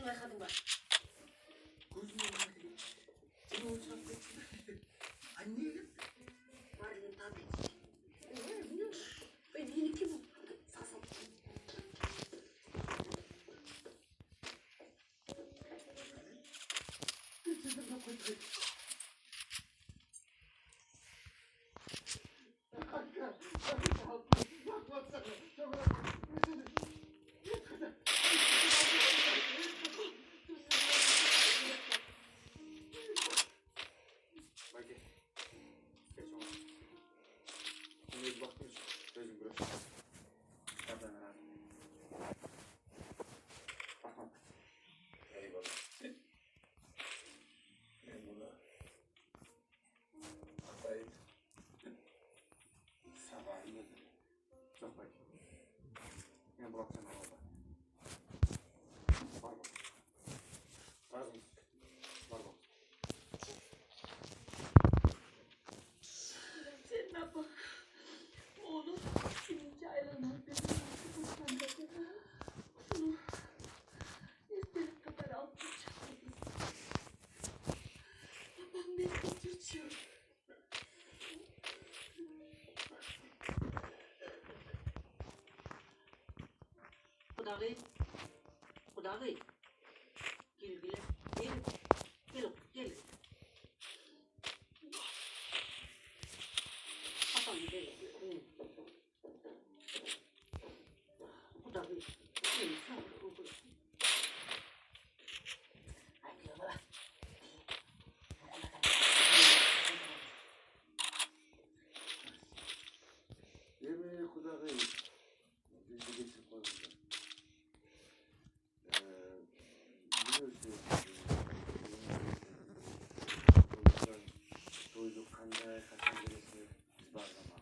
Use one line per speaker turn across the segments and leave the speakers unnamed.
Sen yakadın bak.
Gözüme bakıyor. Sen o çarptı. Anne.
Var ya tabii. Ben yeni kim bu? Sasam.
Çok bak. Ben bırakacağım orada. Var bak. Var mı? Var bak.
Sen ne bak. Oğlum. Seninki ayrılmaz. Benim kurtaracağım. Şunu. İstediğim kadar al. Babam beni götürüyor. Kudağı. Kudağı. Gel gel. Gel. Gel. Gel. Papam gel. Kudağı. Gel. Sağ ol. Haydi yola.
Yemeği kudağı. Bizi geçip koyalım. Doyduk kandaya kaçan birisi biz bağırma.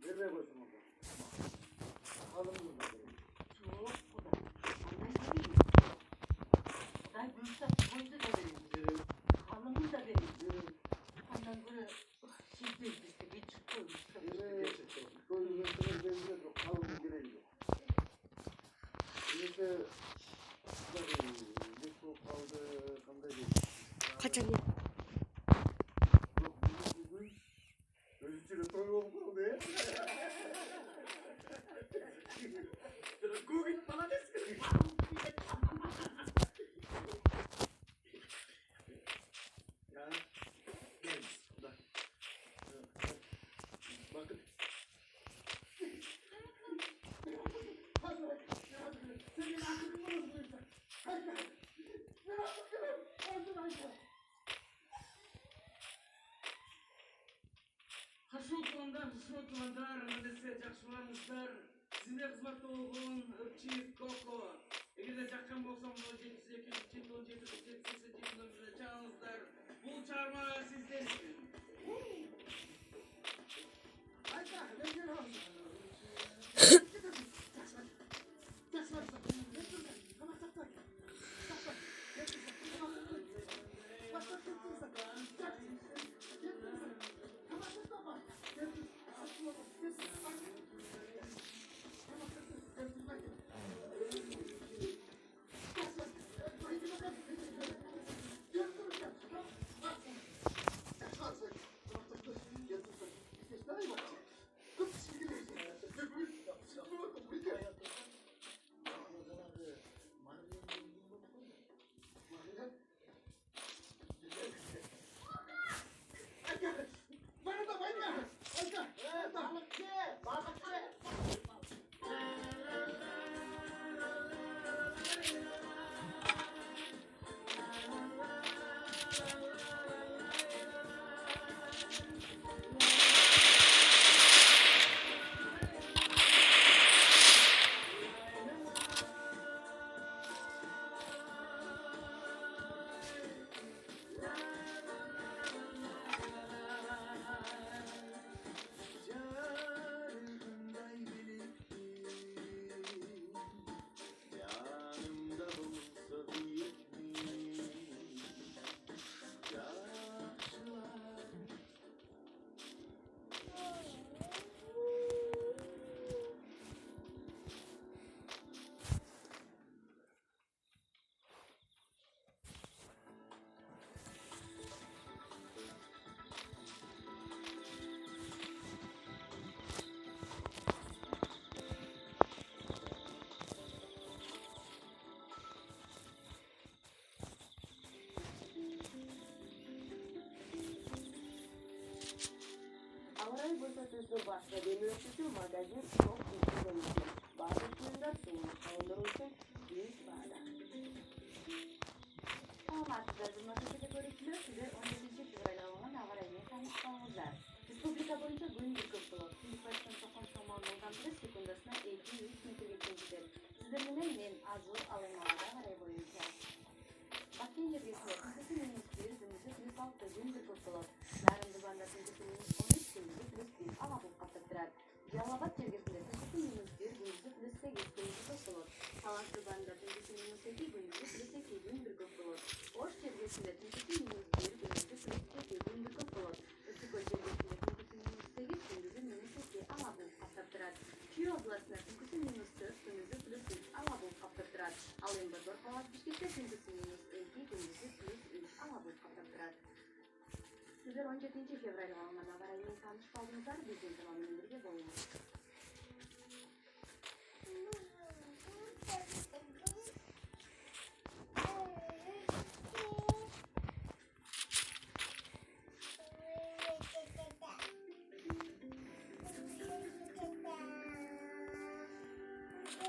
Nereye koysun orada? Bakalım mı bakalım?
Çok kudağı. Anlayın. Kudağı büyükse boyutu da verin. Kalını da verin. Ondan böyle şey işte bir çıkıyor.
Doyduk kandaya benziyor. Kalın bir girelim. İşte ne soğuk kaldı kandaya geçti.
Kaçalım.
Özgür'e toyum kaldı ya.
Google bana desin.
Ya gel bak. Bakın. Senin aklın var mı? Hadi.
Шутмандар, надесе жакшылаңыздар. Сизде кызматта болгон ырчиз Коко. Эгерде жаккан болсом 072-17-17-87 номерде чалыңыздар. Бул чарма сиздер үчүн.
Basatünsür başta demirökçüsü magazin çok güçlü dönüşüm. Bazı filmler sonunu kaldırır için büyük bağda.
Саламатсыздар, журналистика көрүүчүлөр, сиздер 17 февраль алынган аба ырайын тааныштыңыздар. Республика боюнча күндү көп болот. Күндүн чокон шамал жылдамдыгы секундасына 2-3 метрге чейин жетет. Сиздер менен мен Азу Алаймагада ырай боюнча. Бакин жергесинде күндүзү минус 1, күндүзү плюс 6 күндү көп болот. Нарынды банда күндүзү минус 13, күндүзү плюс 1 ала булуп каптап турат. Жалал-Абад жергесинде күндүзү минус 1, күндүзү плюс 8 күндүзү көп болот. Талашты банда күндүзү минус 2, күндүзү плюс 2 күндү көп болот. Ош жергесинде күндүзү минус 1, күндүзү плюс 2 күндү көп болот. Ысыкөл жергесинде күндүзү минус 8, күндүзү минус 2 ала булуп каптап турат. Чүй областында күндүзү минус 4, күндүзү плюс 3 ала булуп каптап турат. Ал эми Борбор каласы Бишкекте күндүзү минус 2, күндүзү плюс 3 ала булуп каптап турат. Сиздер 17 февраль алынган аба ырайын таанышып алдыңыздар, биздин талап менен бирге болуңуз.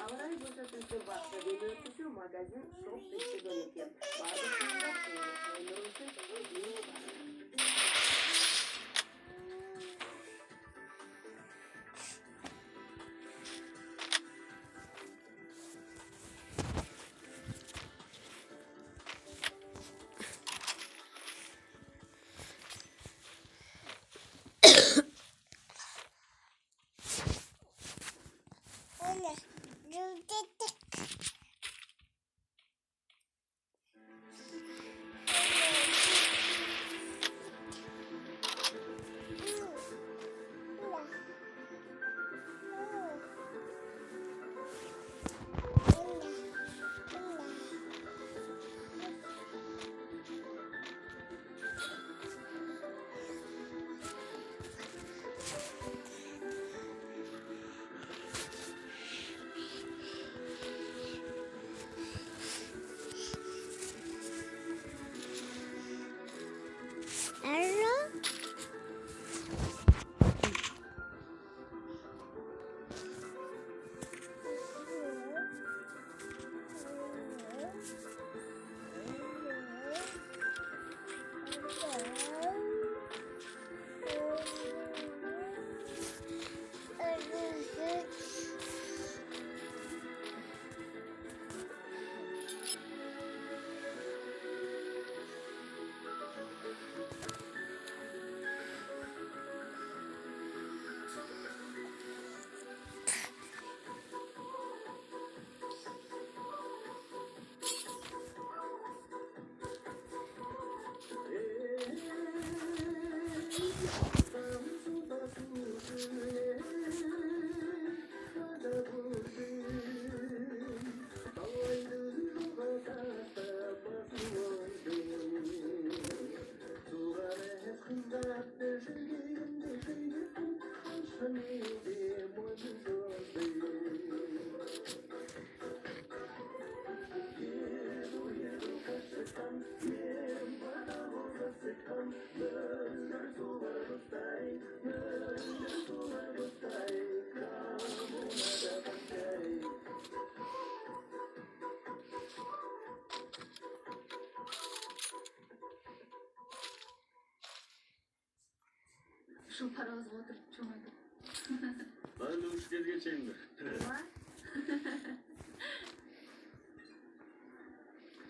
Алрай Basatünsür başta demirökçüsü magazin çok güçlü dönüşüm. Bazı filmler sonunu kaldırır için büyük bağda.
Ушул паровозго отуруп чоңойдук.
Айлы уш кезге чейинби?
Ооба.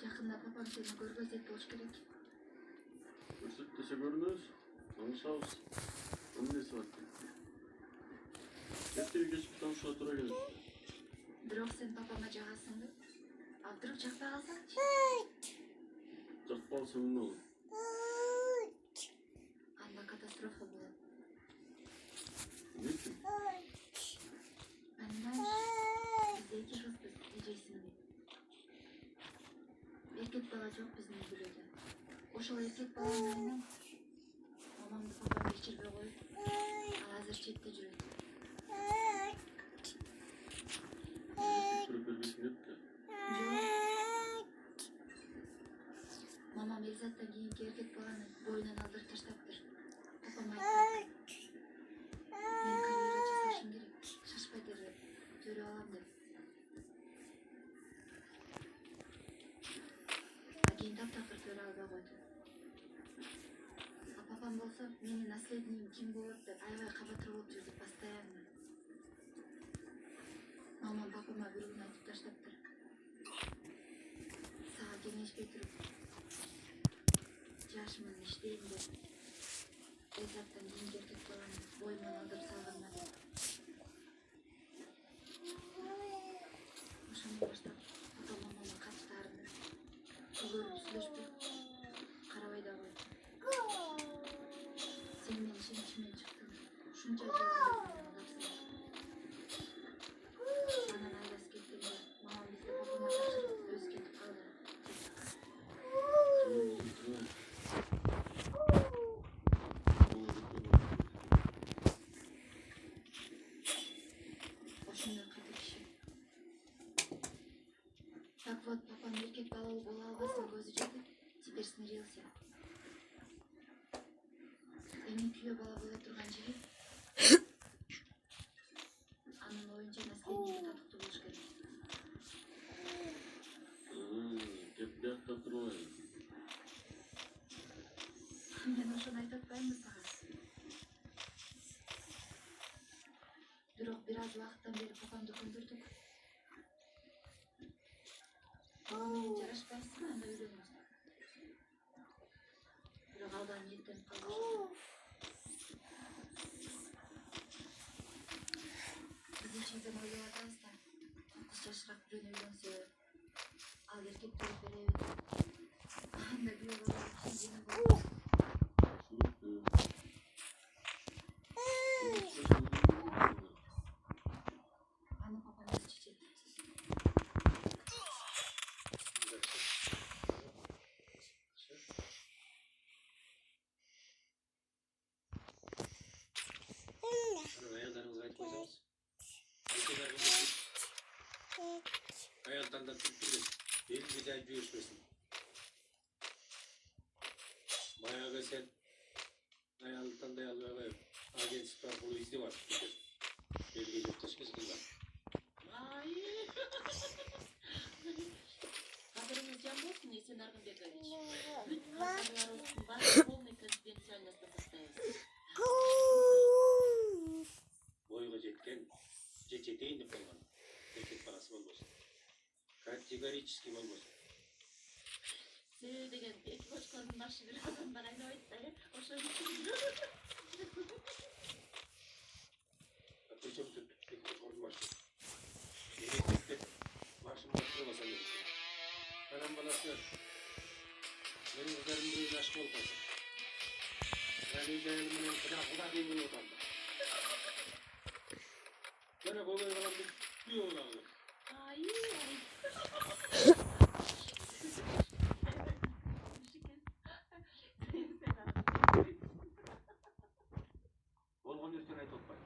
Жакында папам сени көргөзөт болуш керек.
Көрсөт десе көрүнөбүз. Таанышабыз. Эмнеси бар? Эртеге кечке таанышууга туура келет.
Бирок сен папама жагасыңбы? А вдруг жакпай калсаңчы?
Жакпай калса эмне болот?
Анда катастрофа болот.
Эмне үчүн?
Понимаешь, biz эки кызбыз, эжесиңби. Эркек бала жок биздин үй-бүлөдө. Ошол эркек баланын айынан мамамды папам кечирбей коюп, ал азыр четте жүрөт.
Көрүп бербейсиңер да.
Жок. Мамам Элизаттан кийинки эркек баланы боюнан алдырып таштаптыр. Папам айтты. Мен ko'tarib olam deb. Keyin tap-taqir ko'ra olmay qo'ydi. Papam bo'lsa, meni naslеднием kim bo'ladi deb ayvay qabatirib yurdi постоянно. Mamam papama bir kun aytib tashlabdir. Sağa kengashmay turib, Jashmin ishtayim deb. Erkakdan keyingi erkak bolani bo'yman oldirib salg'inma deb. O'shandan boshlab papam mamama qattiq tarindi. Ko'rib silashib qaravayda qo'ydi. Sen meni ishonchimdan chiqding. Shuncha yil odamsan. Anam aylasi ketganda mamam bizga papama topshirib o'zi ketib qoldi. O'shandan qayta kishi. Так вот, папам erkak bola bo'la olmasdan ko'zi chiqdi. Теперь смирился. Endi kuyov bola bo'la turgan yigit. Aning o'yincha naslеднигі татықты bo'lish kerak.
Gaplarga turmay.
Men o'shani aytayotganman sana. Biroq biraz vaqtdan beri papamni ko'ndirdik. Babam jarashpaysizmi, endi uylanamiz. Biroq aldan yetdim qoldi. Biz ichimizdan o'ylayotganmiz-da. 6 yoshroq birini uylansa, al erkak to'yib beraylik. Anda bu yo'lda ishini bo'ldi. Ana papamiz chechak.
Ayollarınızı ayıp koysanız. Ayoldan da tutturun. Bir güzel görüşmesin. Bayağı sen ayoldan da yalıyor. Agen İstanbul'u izni var. Bir gece taşkısı kızlar.
Ay. Qadrimiz jam bo'lsin, Esen Arg'unbekovich. Xabarlarimizni bari полной конфиденциальностьda saqlaymiz.
Boyga жеткен, жететейін деп қойған. Еркек баласы болмасын. Категорически болмасын.
Sen degan iki boshqaning bashi bir odam bor aytib aytdi. O'sha
Причем тут ekmek başı. Yemekte başım bastırmasan dedik. Karan balası yok. Benim kızlarım bir aşk olmasın. Ben üzerinden kadar değil mi otamda? Bana kolay olan bir oğlan olur.
ay.
Olğan üstüne ayt otpay.